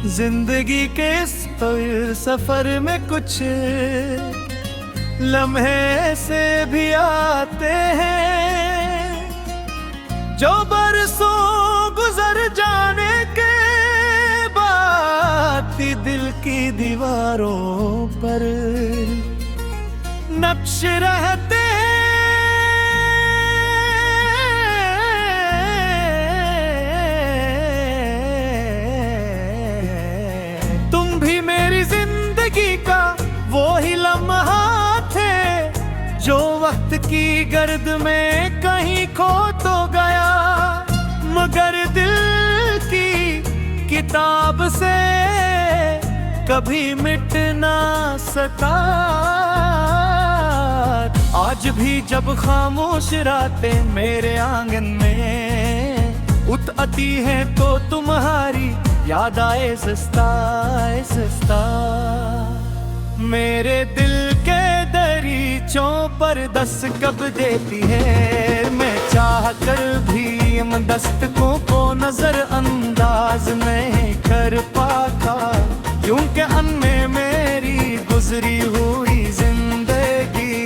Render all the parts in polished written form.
जिंदगी के इस तवील सफर में कुछ लम्हे से भी आते हैं जो बरसों गुजर जाने के बाद दिल की दीवारों पर नक्श रहते हैं। तुम भी मेरी जिंदगी का वो ही लम्हा थे जो वक्त की गर्द में कहीं खो तो गया, मगर दिल की किताब से कभी मिट ना सका। आज भी जब खामोश रातें मेरे आंगन में उत आती हैं तो तुम्हारी याद आए सस्ता मेरे दिल के दरीचों पर दस्तक देती है। मैं चाह कर भी इन दस्तकों को नजर अंदाज नहीं कर पाता, क्योंकि अनमें मेरी गुजरी हुई जिंदगी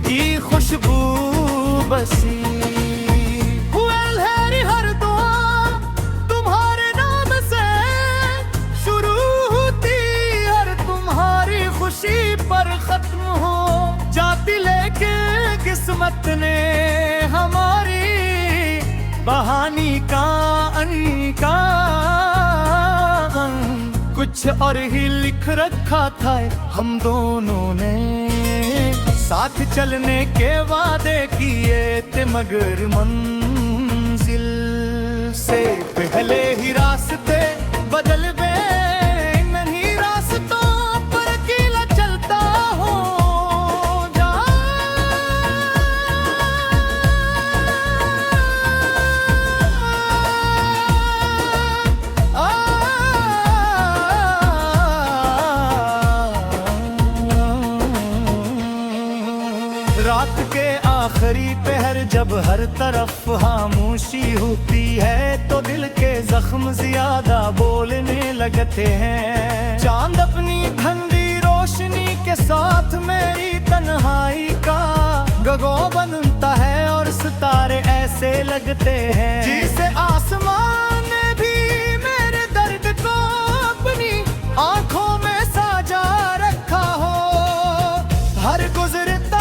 की खुशबू बसी। पर खत्म हो जाती लेके किस्मत ने हमारी बहानी का अनका कुछ और ही लिख रखा था हम दोनों ने। साथ चलने के वादे किए थे मगर मंजिल से पहले ही रास्ते बदल गए। रात के आखिरी पहर जब हर तरफ खामोशी होती है तो दिल के जख्म ज्यादा बोलने लगते हैं। चांद अपनी ठंडी रोशनी के साथ मेरी तन्हाई का गगो बनता है और सितारे ऐसे लगते हैं जिसे आसमान ने भी मेरे दर्द को अपनी आंखों में साजा रखा हो। हर गुजरता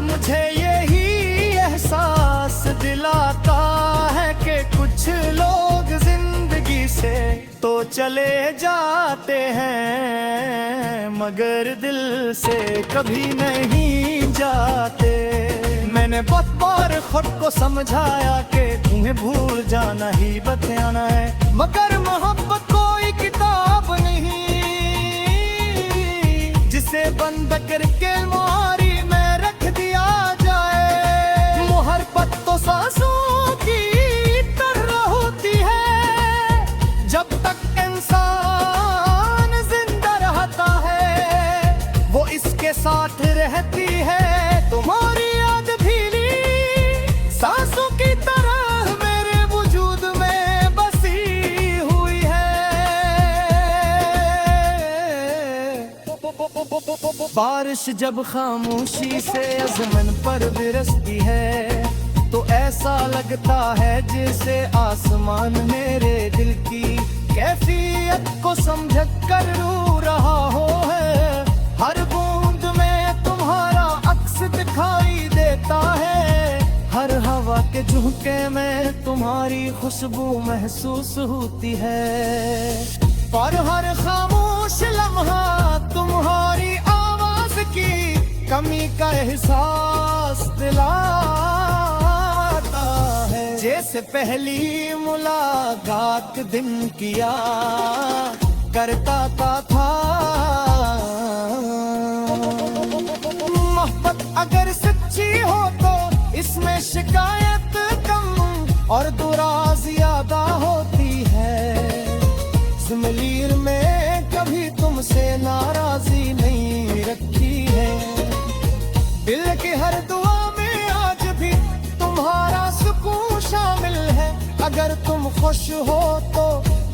मुझे यही एहसास दिलाता है कि कुछ लोग जिंदगी से तो चले जाते हैं मगर दिल से कभी नहीं जाते। मैंने बहुत बार खुद को समझाया कि तुम्हें भूल जाना ही बताना है, मगर मोहब्बत कोई किताब नहीं जिसे बंद करके मोहरी में रख दिया जाए। मोहब्बत तो सांसों की तरह होती है, जब तक इंसान जिंदा रहता है वो इसके साथ रहती है। तुम्हारी याद भीली सांसों की तरह मेरे वजूद में बसी हुई है। बारिश जब खामोशी से आसमान पर बरसती है तो ऐसा लगता है जैसे आसमान मेरे दिल की कैफियत को समझ कर रो रहा हो है। हर बूंद में तुम्हारा अक्स दिखाई देता है, हर हवा के झोंके में तुम्हारी खुशबू महसूस होती है। पर हर खामोश लम्हा तुम्हारी आवाज की कमी का एहसास दिलाता है। जैसे पहली मुलाकात दिन किया करता था। मोहब्बत अगर सच्ची हो तो इसमें शिकायत कम और दुरा ज्यादा होती है। ज़मीर में कभी तुमसे नाराजी नहीं रखी है, दिल की हर दुआ में आज भी तुम्हारा सुकून शामिल है। अगर तुम खुश हो तो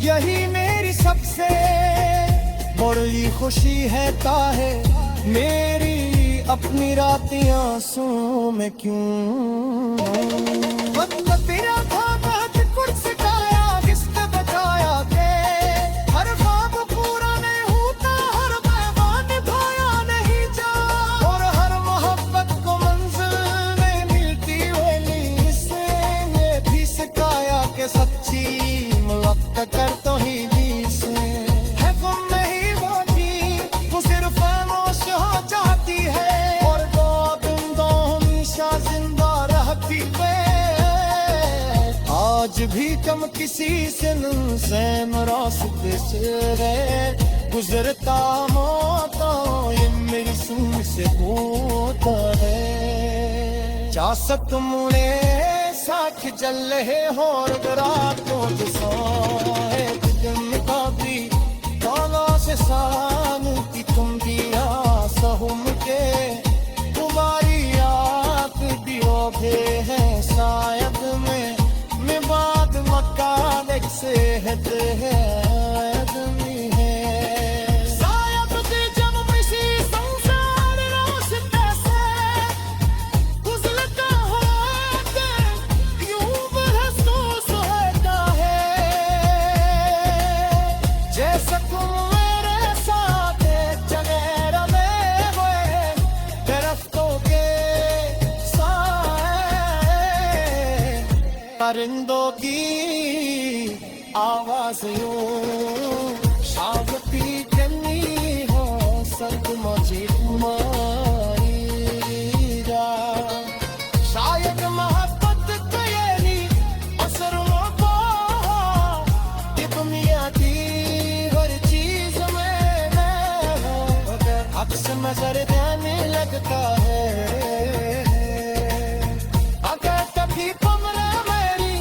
यही मेरी सबसे बड़ी खुशी है ताहे मेरी अपनी रातें आंसू में क्यों। वक्त तेरा था बहुत कुछ सिखाया किसने बचाया के हर ख्वाब पूरा नहीं होता हर पैगाम निभाया नहीं जा और हर मोहब्बत को मंजिल में मिलती हुई से ये भी सिखाया के सच्ची मुलाकात कर तो ही दी से है गुम नहीं होती वो सिर्फ खामोश हो जाती है और दो बिंदु हमेशा जिंदा रहती है। आज भी कम किसी से रास्ते से गुजरता मौता ये मेरी सुन से होता है। चासत मुड़े साख जल रहे और रातों एक दिन का भी ताला से सान की तुम दिया सहूम के तुम्हारी आँख दियो भे है शायद में बात मकान से है आदमी है शायद भी जब किसी संसार रास्ते से गुजरता होता यूं महसूस होता है जैसे तुम मेरे साथ जगह रले हुए दरख्तों के साए परिंदों की आवाज यूं शावती जनी हो सर्द मुझे तुम्हारी शायद मोहब्बत तेरी असर को ये दुनिया की हर चीज में अक्सर नजर देने लगता है अगर कभी तुमने मेरी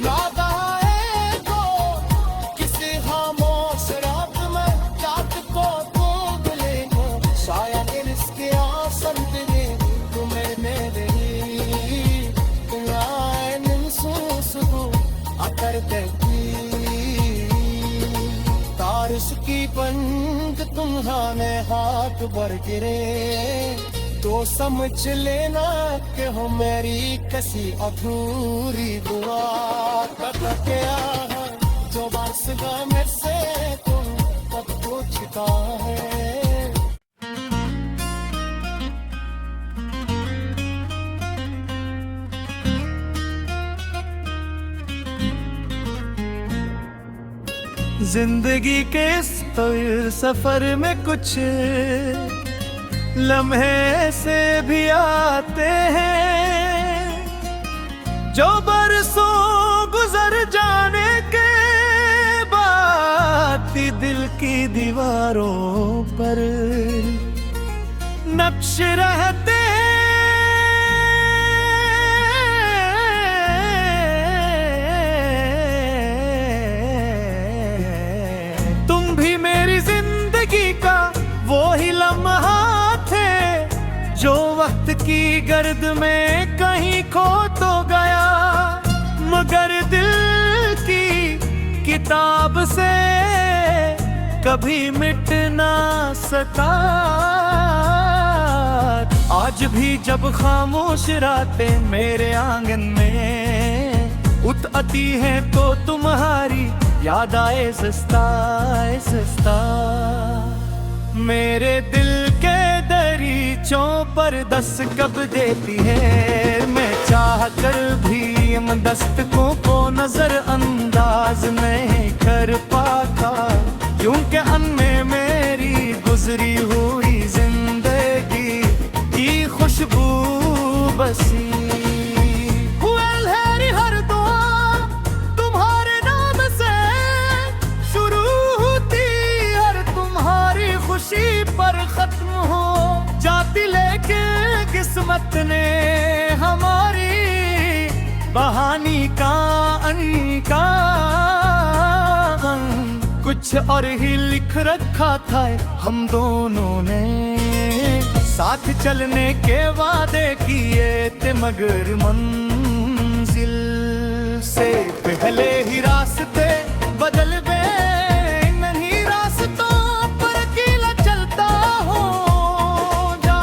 याद आए तो किसी खामोश रात में रात को भूल लेना शायद इसके आसन दिले तुम्हें मेरे अकर तारस की पंख तुम्हारे हाथ भर गिरे तो समझ लेना कि हो मेरी कसी अधूरी दुआ कटा क्या है जो बस में से तुम कब पूछता है। जिंदगी के इस तवील सफर में कुछ लम्हे से भी आते हैं जो बरसों गुजर जाने के बाद भी दिल की दीवारों पर नक्श रहते हैं। तुम भी मेरी जिंदगी का वो ही लम्हा थे जो वक्त की गर्द में कहीं खो तो गया मगर दिल की किताब से कभी मिट ना सका। आज भी जब खामोश रातें मेरे आंगन में उतरती हैं तो तुम्हारी याद आए सस्ता मेरे दिल के दरीचों पर दस कब देती है। मैं चाह कर भी इन दस्तकों को नजर अंदाज नहीं कर पाता क्योंकि अनमें मेरी गुजरी हुई जिंदगी की खुशबू बसी हर दुआ तुम्हारे नाम से शुरू होती हर तुम्हारी खुशी पर खत्म हो जाती लेकिन किस्मत ने हमारी बहानी का अनका कुछ और ही लिख रखा था हम दोनों ने साथ चलने के वादे किए थे मगर मंजिल से पहले ही रास्ते बदल बे नहीं रास्तों पर अकेला चलता हूँ जा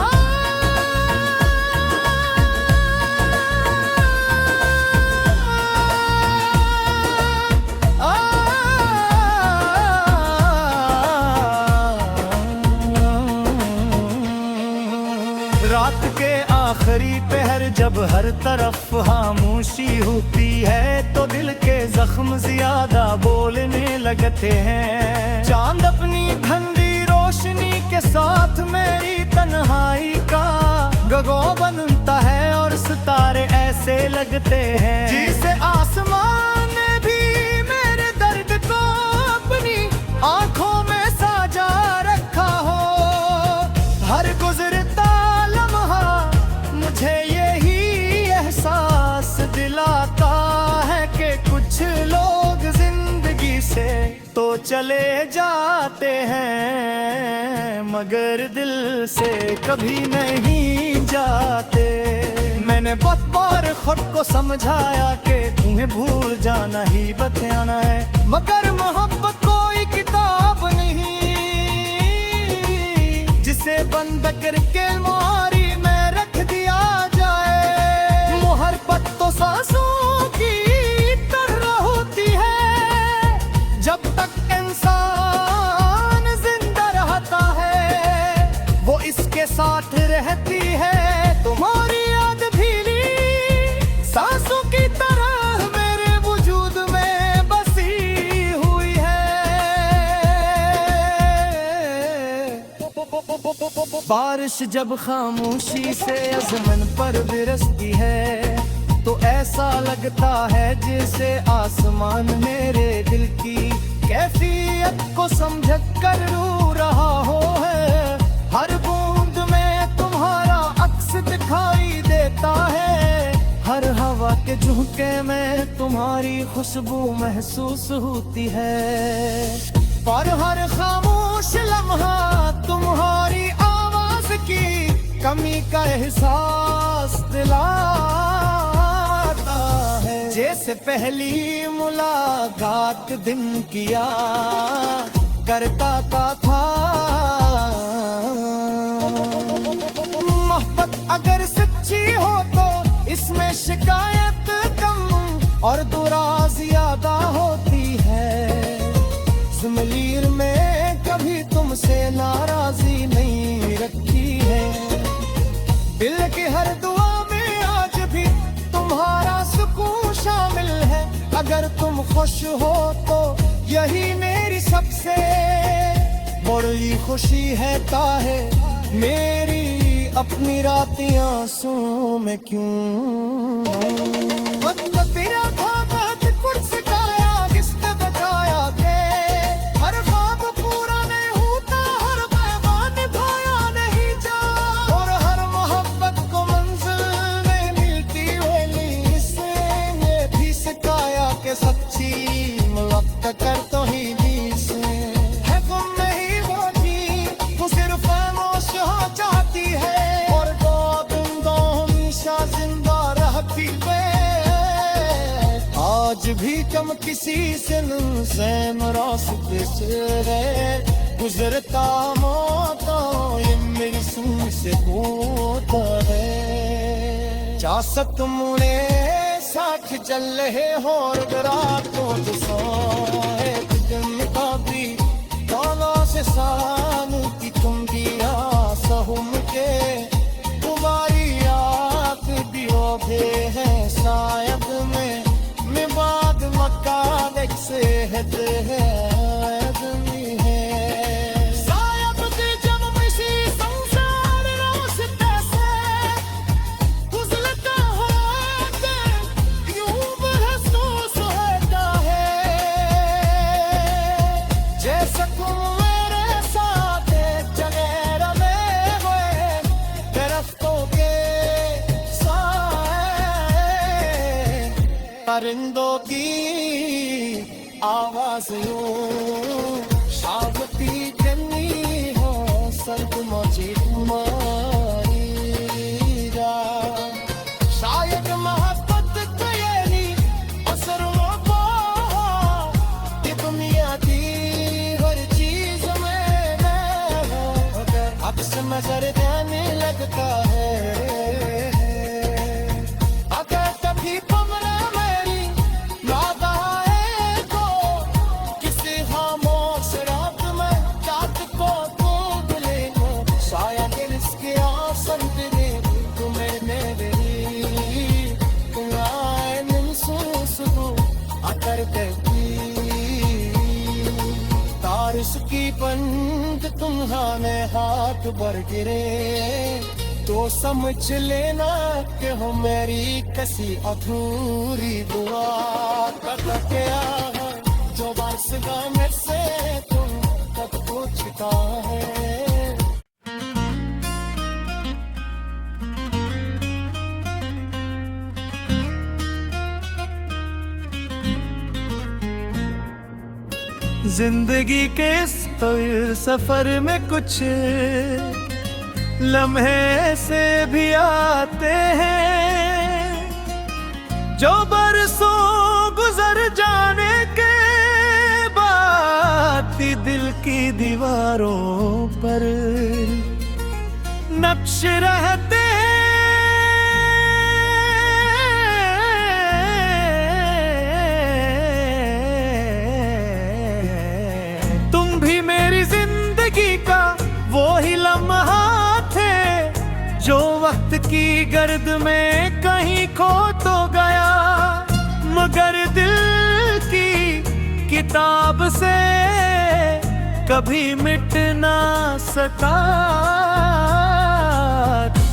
रात के आखिरी पहर जब हर तरफ खामोशी होती है तो दिल के जख्म ज्यादा बोलने लगते हैं। चांद अपनी ठंडी रोशनी के साथ मेरी तन्हाई का गगो बनता है और सितारे ऐसे लगते हैं जिसे आसमान ने भी मेरे दर्द को अपनी आंखों में साजा रखा हो। हर गुजरता मुझे यही एहसास दिलाता है कि कुछ लोग जिंदगी से तो चले जाते हैं मगर दिल से कभी नहीं जाते। मैंने बहुत बार खुद को समझाया कि तुम्हें भूल जाना ही बताना है मगर मोहब्बत कोई किताब नहीं जिसे बंद करके मारी सांसों की तरह होती है जब तक इंसान जिंदा रहता है वो इसके साथ रहती है। तुम्हारी याद भीली सांसों की तरह मेरे वजूद में बसी हुई है। बारिश जब खामोशी से आसमान पर बरसती है तो ऐसा लगता है जैसे आसमान मेरे दिल की कैफियत को समझ कर रो रहा हो है। हर बूंद में तुम्हारा अक्स दिखाई देता है हर हवा के झोंके में तुम्हारी खुशबू महसूस होती है पर हर खामोश लम्हा तुम्हारी आवाज की कमी का एहसास दिलाता है। जैसे पहली मुलाकात दिन किया करता था मोहब्बत अगर सच्ची हो तो इसमें शिकायत कम और दुआ ज्यादा होती है। ज़मीर में कभी तुमसे नाराजी नहीं रखी है दिल की हर दुआ में आज भी तुम्हारा सुकून शामिल है। अगर तुम खुश हो तो यही मेरी सबसे बड़ी खुशी है ताहे मेरी अपनी रातें आंसू में क्यों वक्त तेरा था बहुत कुछ सिखाया किसने बताया के हर ख्वाब पूरा नहीं होता हर पैगाम निभाया नहीं जा और हर मोहब्बत को मंजिल नहीं मिलती वेली इसने भी सिखाया के सच्ची मुलाकात कर तो ही दी से है गुम नहीं होती वो सिर्फ खामोश हो चाहती है और दो हमेशा जिंदा रहती है। आज भी कम किसी से रास्ते से गुजरता मौता ये मेरी सूझ से होता है। चासत मुड़े साथ चल रहे और रातों दिन का भी काला से सानू की तुम दिया सहूम के तुम्हारी याद भी होते हैं शायद में बाद मक्का देख से है आदमी है शायद जब किसी संसार रास्ते से गुजरता हो यूं महसूस होता है जैसे तुम मेरे साथ चले रहे हुए दरख्तों के साए परिंदों की आवाज शाबती जनी हो सर्द मौजी तुम्हारी शायद मोहब्बत कयनी असर वो बस नजर देने लगता है। अगर कभी तुमने मेरी याद आए तो किसी खामोश रात में रात को ढूंढ लेना, शायद इसके आसन तेरे तुम्हें मेरी तुम आए महसूस हो अगर कहती तारिश की पंख तुम्हारे हाथ पर गिरे तो समझ लेना कि हो मेरी कसी अधूरी दुआ कर गया है जो बरसगा मेरे से तुम कब पूछता है। जिंदगी के इस तवील सफर में कुछ लम्हे से भी आते हैं जो बरसों गुजर जाने के बाद भी दिल की दीवारों पर नक्श रहते हैं। वो ही लम्हा थे जो वक्त की गर्द में कहीं खो तो गया, मगर दिल की किताब से कभी मिट ना सका।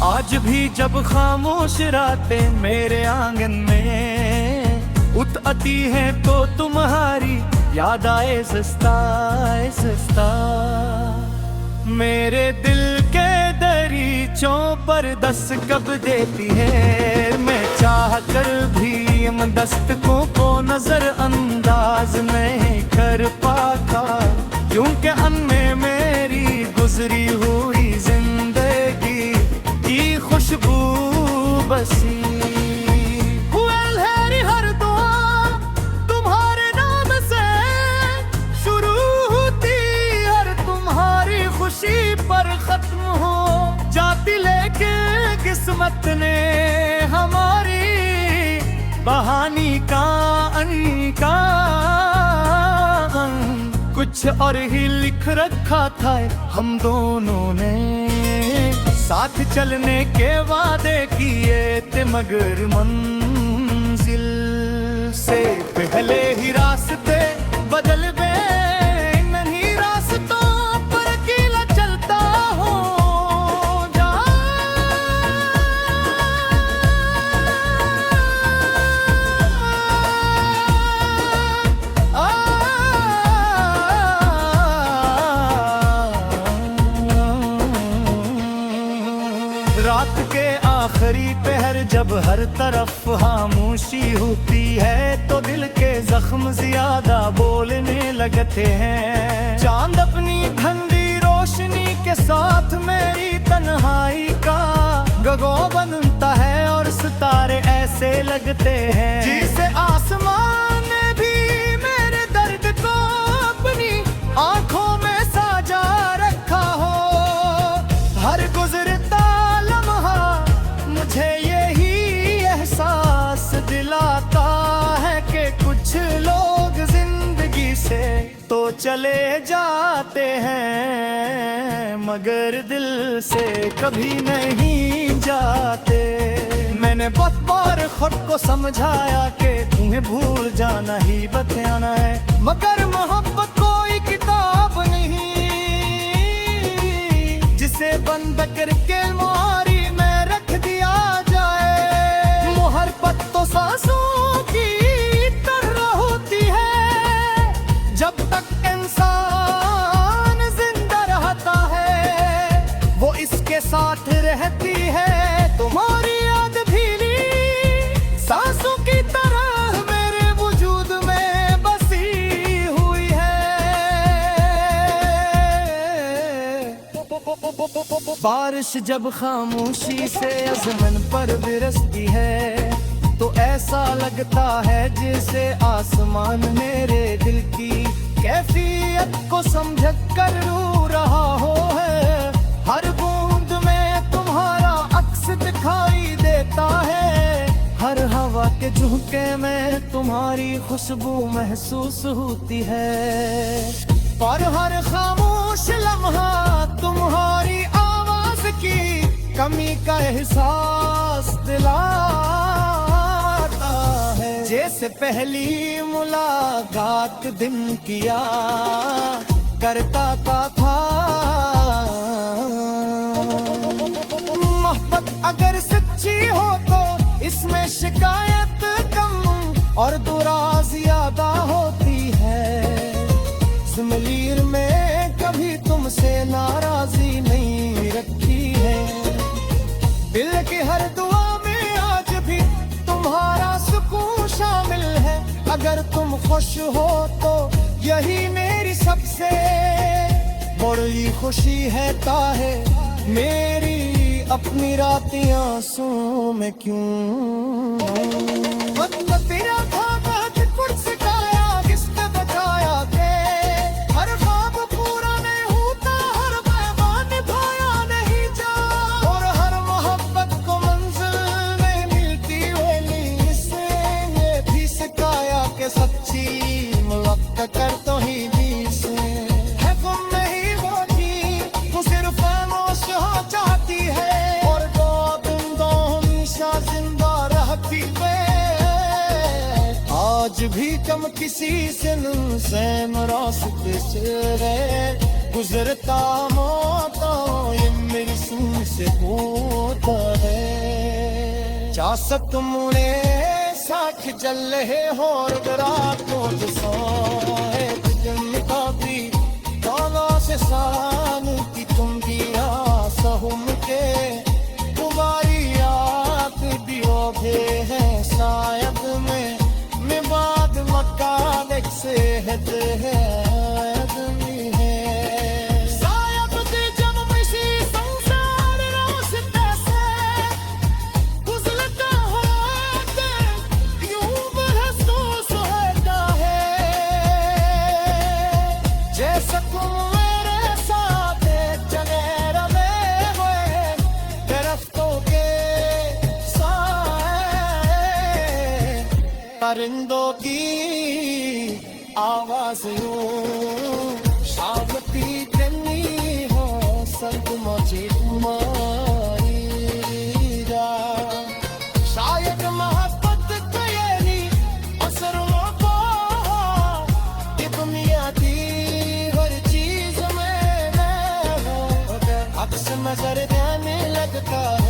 आज भी जब खामोश रातें मेरे आंगन में उठ आती हैं तो तुम्हारी याद आए सस्ता मेरे दिल के दरीचों पर दस्तक देती है। मैं चाह कर भी इन दस्तकों को नजर अंदाज नहीं कर पाता, क्योंकि अनमें मेरी गुजरी हुई जिंदगी की खुशबू बसी। पर खत्म हो जाती लेके किस्मत ने हमारी बहानी का अनका कुछ और ही लिख रखा था हम दोनों ने। साथ चलने के वादे किए थे मगर मंजिल से पहले ही रास्ते बदल गए। रात के आखिरी पहर जब हर तरफ खामोशी होती है तो दिल के जख्म ज्यादा बोलने लगते हैं। चांद अपनी ठंडी रोशनी के साथ मेरी तन्हाई का गगो बनता है और सितारे ऐसे लगते हैं जिसे आसमान ने भी मेरे दर्द को अपनी आंखों में साजा रखा हो। हर गुजरता मुझे यही एहसास दिलाता है कि कुछ लोग जिंदगी से तो चले जाते हैं मगर दिल से कभी नहीं जाते। मैंने बहुत बार खुद को समझाया कि तुम्हें भूल जाना ही बताना है, मगर मोहब्बत कोई किताब नहीं जिसे बंद करके मोहरी सांसों की तरह होती है। जब तक इंसान जिंदा रहता है वो इसके साथ रहती है। तुम्हारी याद भीली सांसों की तरह मेरे वजूद में बसी हुई है। बारिश जब खामोशी से आसमान पर बरसती है तो ऐसा लगता है जैसे आसमान मेरे दिल की कैफियत को समझ कर रो रहा हो है। हर आपके झुमके में तुम्हारी खुशबू महसूस होती है, पर हर खामोश लम्हा तुम्हारी आवाज की कमी का एहसास दिलाता है। जैसे पहली मुलाकात दिन किया करता था, मोहब्बत अगर सच्ची हो तो इसमें शिकायत कम और दुराज ज्यादा होती है। ज़मीर में कभी तुमसे नाराजी नहीं रखी है, दिल की हर दुआ में आज भी तुम्हारा सुकून शामिल है। अगर तुम खुश हो तो यही मेरी सबसे बड़ी खुशी है। ताहे मेरी अपनी रातें आंसुओं में क्यों तेरा था सिखाया किसने बचाया के हर ख्वाब पूरा नहीं होता, हर पैगाम निभाया नहीं जा, और हर मोहब्बत को मंजिल नहीं मिलती वेली। इसने ये भी सिखाया कि सच्ची मुलाकात कर तो ही दी से है गुम नहीं होती, तू सिर्फ खामोश हो चाहती है, और दो बिंदु हमेशा जिंदा रहती है। आज भी कम किसी सिन से रास्ते से गुजरता मौता ये मेरी सुन से होता है। चासत मुने साख जल है और रात को काफी ताला से सान की तुम दिया सहूम के तुम्हारी याद भी ओढ़े है शायद में बाद मक्का देख से है आदमी है। शायद जब किसी संसार रास्ते से गुजरता हो यूं महसूस होता है, जैसे तुम मेरे साथ चले रहे हुए दरख्तों के परिंदों की आवाज शावती जनी हो संग मुझे तुम्हारी जा। शायद मोहब्बत का यही असर होगा, ये दुनिया की हर चीज में अक्स नजर देने लगता है।